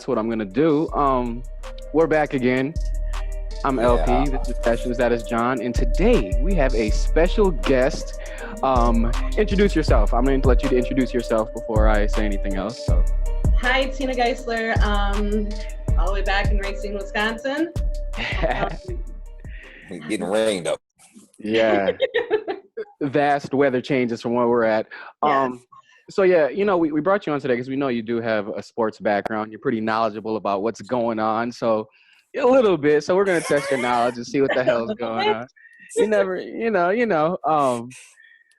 what I'm gonna do. We're back again. I'm LP. This is Sessions. That is John. And today we have a special guest. Introduce yourself. I'm going to let you introduce yourself before I say anything else. So, hi, Tina Geisler. All the way back in Racine, Wisconsin. Getting rained up. Yeah. Vast weather changes from where we're at. Yes. So yeah, we brought you on today because we know you do have a sports background. You're pretty knowledgeable about what's going on. So a little bit. So we're gonna test your knowledge and see what the hell's going on. You never.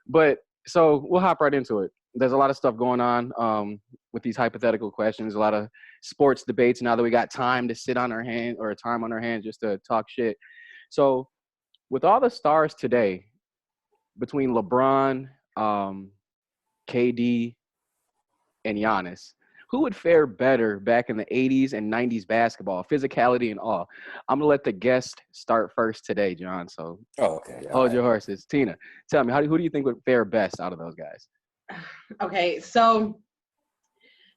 But so we'll hop right into it. There's a lot of stuff going on with these hypothetical questions. A lot of sports debates now that we got time to sit on our hand or time on our hands just to talk shit. So with all the stars today, between LeBron, KD, and Giannis, who would fare better back in the 80s and 90s basketball, physicality and all? I'm going to let the guest start first today, John. So hold your horses. Tina, tell me, who do you think would fare best out of those guys? Okay, so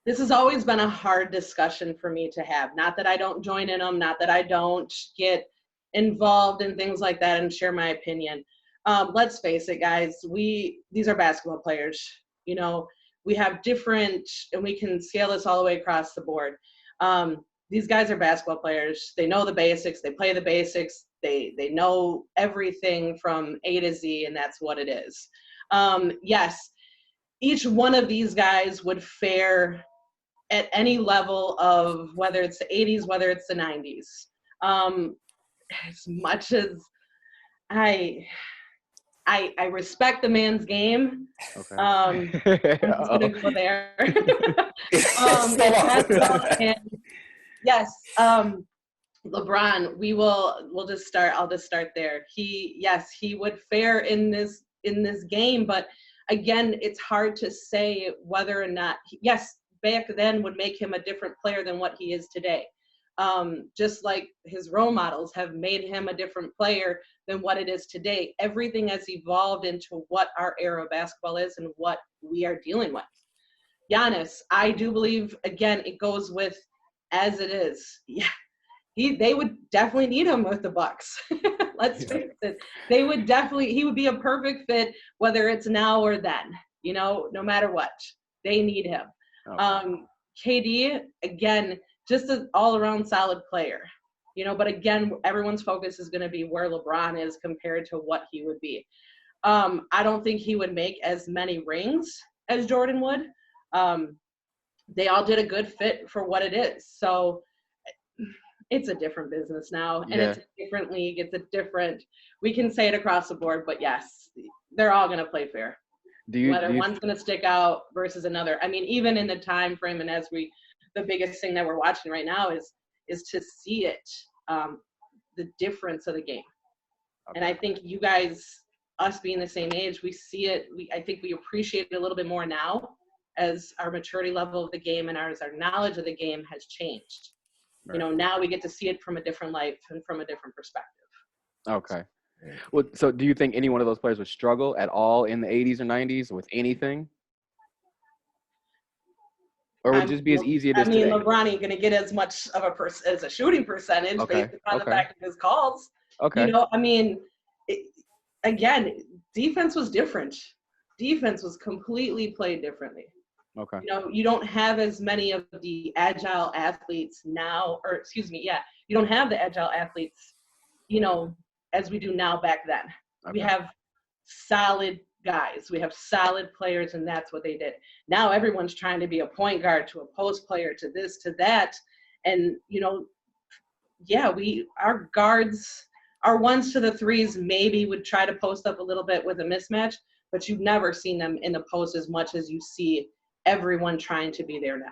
this has always been a hard discussion for me to have. Not that I don't join in them, not that I don't get involved in things like that and share my opinion. Let's face it, guys, these are basketball players. We have different, and we can scale this all the way across the board. These guys are basketball players. They know the basics. They play the basics. They know everything from A to Z, and that's what it is. Yes, each one of these guys would fare at any level of whether it's the 80s, whether it's the 90s. As much as I respect the man's game. Okay. I'm just gonna go there. Yes, LeBron. We'll just start. I'll just start there. He would fare in this game, but again, it's hard to say whether or not. Yes, back then would make him a different player than what he is today. Just like his role models have made him a different player than what it is today. Everything has evolved into what our era of basketball is and what we are dealing with. Giannis, I do believe, again, it goes with as it is. Yeah, they would definitely need him with the Bucks. Let's face it. He would be a perfect fit, whether it's now or then, no matter what. They need him. Okay. KD, again, just an all-around solid player, but again, everyone's focus is going to be where LeBron is compared to what he would be. I don't think he would make as many rings as Jordan would. They all did a good fit for what it is. So it's a different business now, and It's a different league. We can say it across the board, but yes, they're all going to play fair. One's going to stick out versus another. I mean, even in the time frame, and the biggest thing that we're watching right now is to see it, the difference of the game. Okay. And I think you guys, us being the same age, we see it. I think we appreciate it a little bit more now as our maturity level of the game and as our knowledge of the game has changed. Right. Now we get to see it from a different light and from a different perspective. Okay. Well, so do you think any one of those players would struggle at all in the 80s or 90s with anything? Or would it just be as easy as today? LeBron ain't going to get as much of as a shooting percentage based on the fact of his calls. Okay. Again, defense was different. Defense was completely played differently. Okay. You don't have as many of the agile athletes now, you don't have the agile athletes, as we do now back then. Okay. We have solid guys. We have solid players, and that's what they did. Now everyone's trying to be a point guard, to a post player, to this, to that. And, our guards, our ones to the threes maybe would try to post up a little bit with a mismatch, but you've never seen them in the post as much as you see everyone trying to be there now.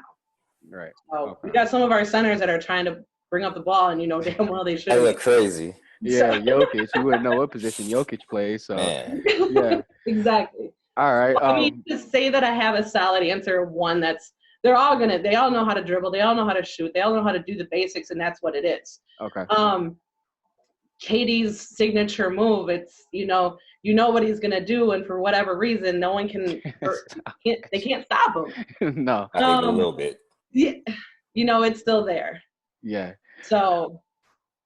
Right. So we got some of our centers that are trying to bring up the ball, and damn well they should. They look crazy. Yeah, Jokic. You wouldn't know what position Jokic plays. So, yeah. Exactly. All right. To say that I have a solid answer of one they all know how to dribble. They all know how to shoot. They all know how to do the basics, and that's what it is. Okay. KD's signature move, it's, what he's going to do, and for whatever reason, no one they can't stop him. No. I think a little bit. Yeah. you know, it's still there. Yeah. So,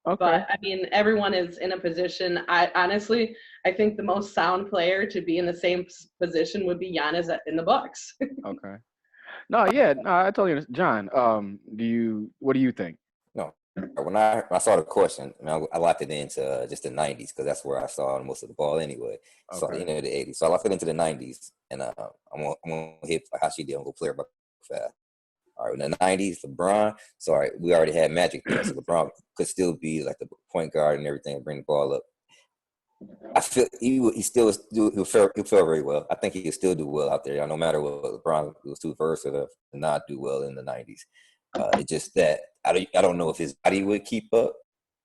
Okay. but I mean, everyone is in a position. I honestly, I think the most sound player to be in the same position would be Giannis in the Bucks. Okay. No, yeah, no, I totally understand. John, what do you think? No, when I saw the question, I locked it into just the 90s because that's where I saw most of the ball anyway. So Okay. the 80s. So I locked it into the 90s, and I'm gonna hit like how she did. I'm gonna go player by fast. All right, in the 90s, LeBron. So all right, we already had Magic there, so LeBron could still be like the point guard and everything, and bring the ball up. I feel he'll fare very well. I think he'll still do well out there. No matter what, LeBron was too versatile to not do well in the 90s. It's just that I don't know if his body would keep up.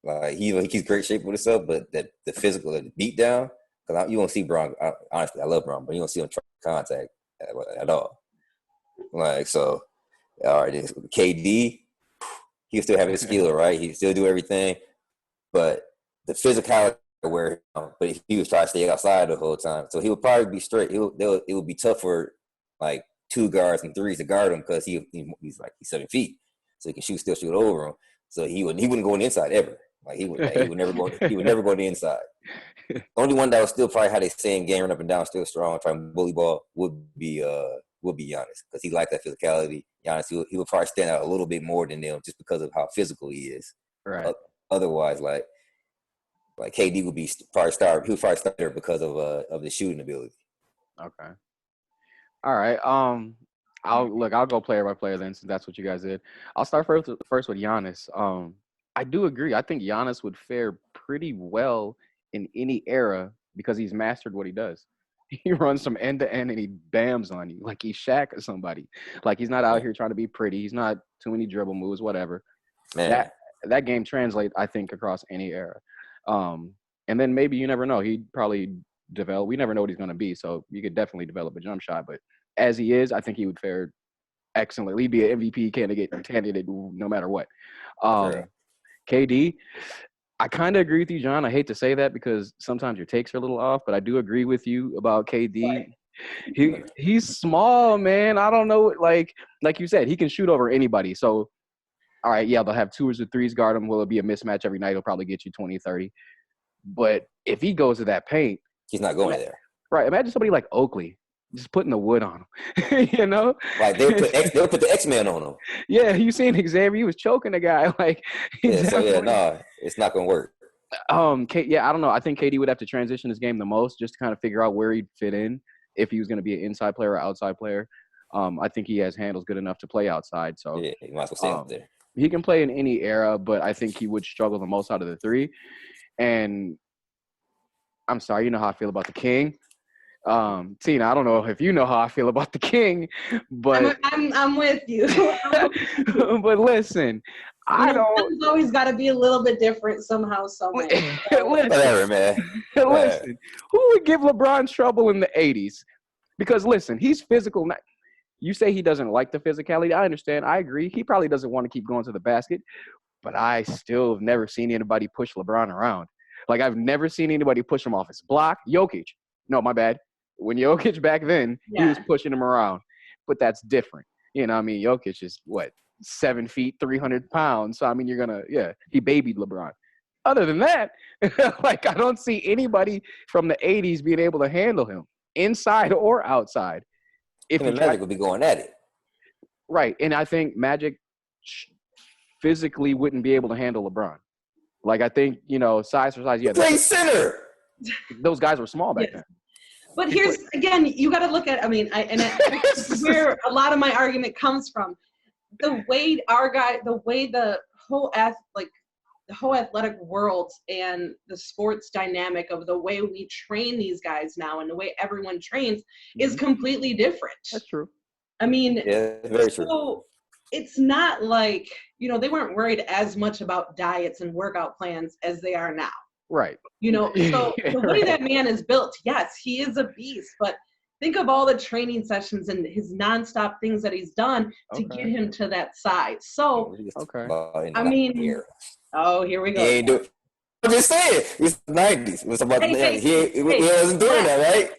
Like he keeps great shape with himself, but that the physical, the beat down, because you won't see Bron. Honestly, I love Bron, but you don't see him try contact at all. Like so, all right, KD, he still have his skill, right? He still do everything, but the physicality but he was trying to stay outside the whole time, so he would probably be straight. It would be tough for like two guards and threes to guard him because he's 7 feet, so he can still shoot over him. So he wouldn't go on the inside ever. He would never go on the inside. The only one that was still probably how they saying game run up and down, still strong, trying bully ball would be Giannis because he liked that physicality. Giannis, he would probably stand out a little bit more than them just because of how physical he is. Right. Otherwise, like KD would probably start there because of the shooting ability. Okay. All right. I'll go player by player then, since that's what you guys did. I'll start first with Giannis. I do agree. I think Giannis would fare pretty well in any era because he's mastered what he does. He runs from end to end and he bams on you like he's Shaq or somebody. Like he's not out here trying to be pretty. He's not too many dribble moves, whatever. Man. That game translates, I think, across any era. And then maybe you never know. He'd probably develop. We never know what he's going to be, so you could definitely develop a jump shot. But as he is, I think he would fare excellently. He'd be an MVP candidate no matter what. Sure. KD, I kind of agree with you, John. I hate to say that because sometimes your takes are a little off, but I do agree with you about KD. Right. He's small, man. I don't know. Like you said, he can shoot over anybody. So, all right, yeah, they'll have twos or threes guard him. Will it be a mismatch every night? He'll probably get you 20, 30. But if he goes to that paint, he's not going there. Right. Imagine somebody like Oakley just putting the wood on him. You know? Like they'll put the X-Men on him. Yeah, you seen Xavier? He was choking the guy. It's not gonna work. I don't know. I think KD would have to transition his game the most just to kind of figure out where he'd fit in if he was going to be an inside player or outside player. I think he has handles good enough to play outside. So yeah, he might as well stay out there. He can play in any era, but I think he would struggle the most out of the three. And I'm sorry, you know how I feel about the King. Tina, I don't know if you know how I feel about the King, but I'm with you. But listen, It's always got to be a little bit different somehow, somewhere. Whatever, man. Listen, who would give LeBron trouble in the 80s? Because listen, he's physical. You say he doesn't like the physicality. I understand. I agree. He probably doesn't want to keep going to the basket, but I still have never seen anybody push LeBron around. Like I've never seen anybody push him off his block. Jokic. No, my bad. When Jokic back then, he was pushing him around. But that's different. You know, I mean, Jokic is, 7 feet, 300 pounds. So, I mean, he babied LeBron. Other than that, I don't see anybody from the 80s being able to handle him, inside or outside. Magic would be going at it. Right. And I think Magic physically wouldn't be able to handle LeBron. I think, size for size. Yeah. Play center. Those guys were small back then. But here's, again, you got to look at, where a lot of my argument comes from. The way the whole athletic world and the sports dynamic of the way we train these guys now and the way everyone trains is completely different. That's true. I mean, yeah, very true. So it's not like, they weren't worried as much about diets and workout plans as they are now. Right. So the way that man is built, yes, he is a beast, but think of all the training sessions and his nonstop things that he's done to get him to that size. So, I mean, here we go. I'm just saying, it's the 90s. It was about he wasn't doing that, right?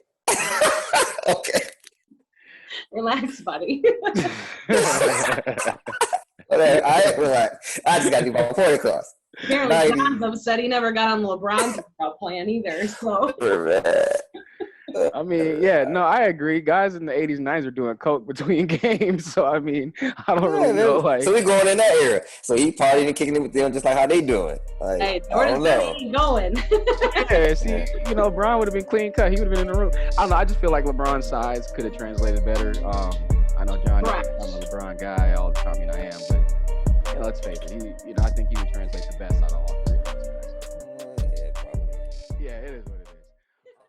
Okay. Relax, buddy. Whatever. I just got to get my point across. Apparently, John's upset he never got on LeBron's workout plan either. So. I mean, yeah, no, I agree. Guys in the 80s, 90s are doing coke between games. So, I mean, I don't really know. Like, so we going in that era. So he partying and kicking it with them just like how they doing. Like, hey, Jordan's ain't going. Yeah, see, you know, Bron would have been clean cut. He would have been in the room. I don't know. I just feel like LeBron's size could have translated better. I know John, I'm a LeBron guy all the time. I mean, I am, but you know, let's face it. I think he would translate the best out of all three of those guys. Yeah, probably. Yeah, it is what it is.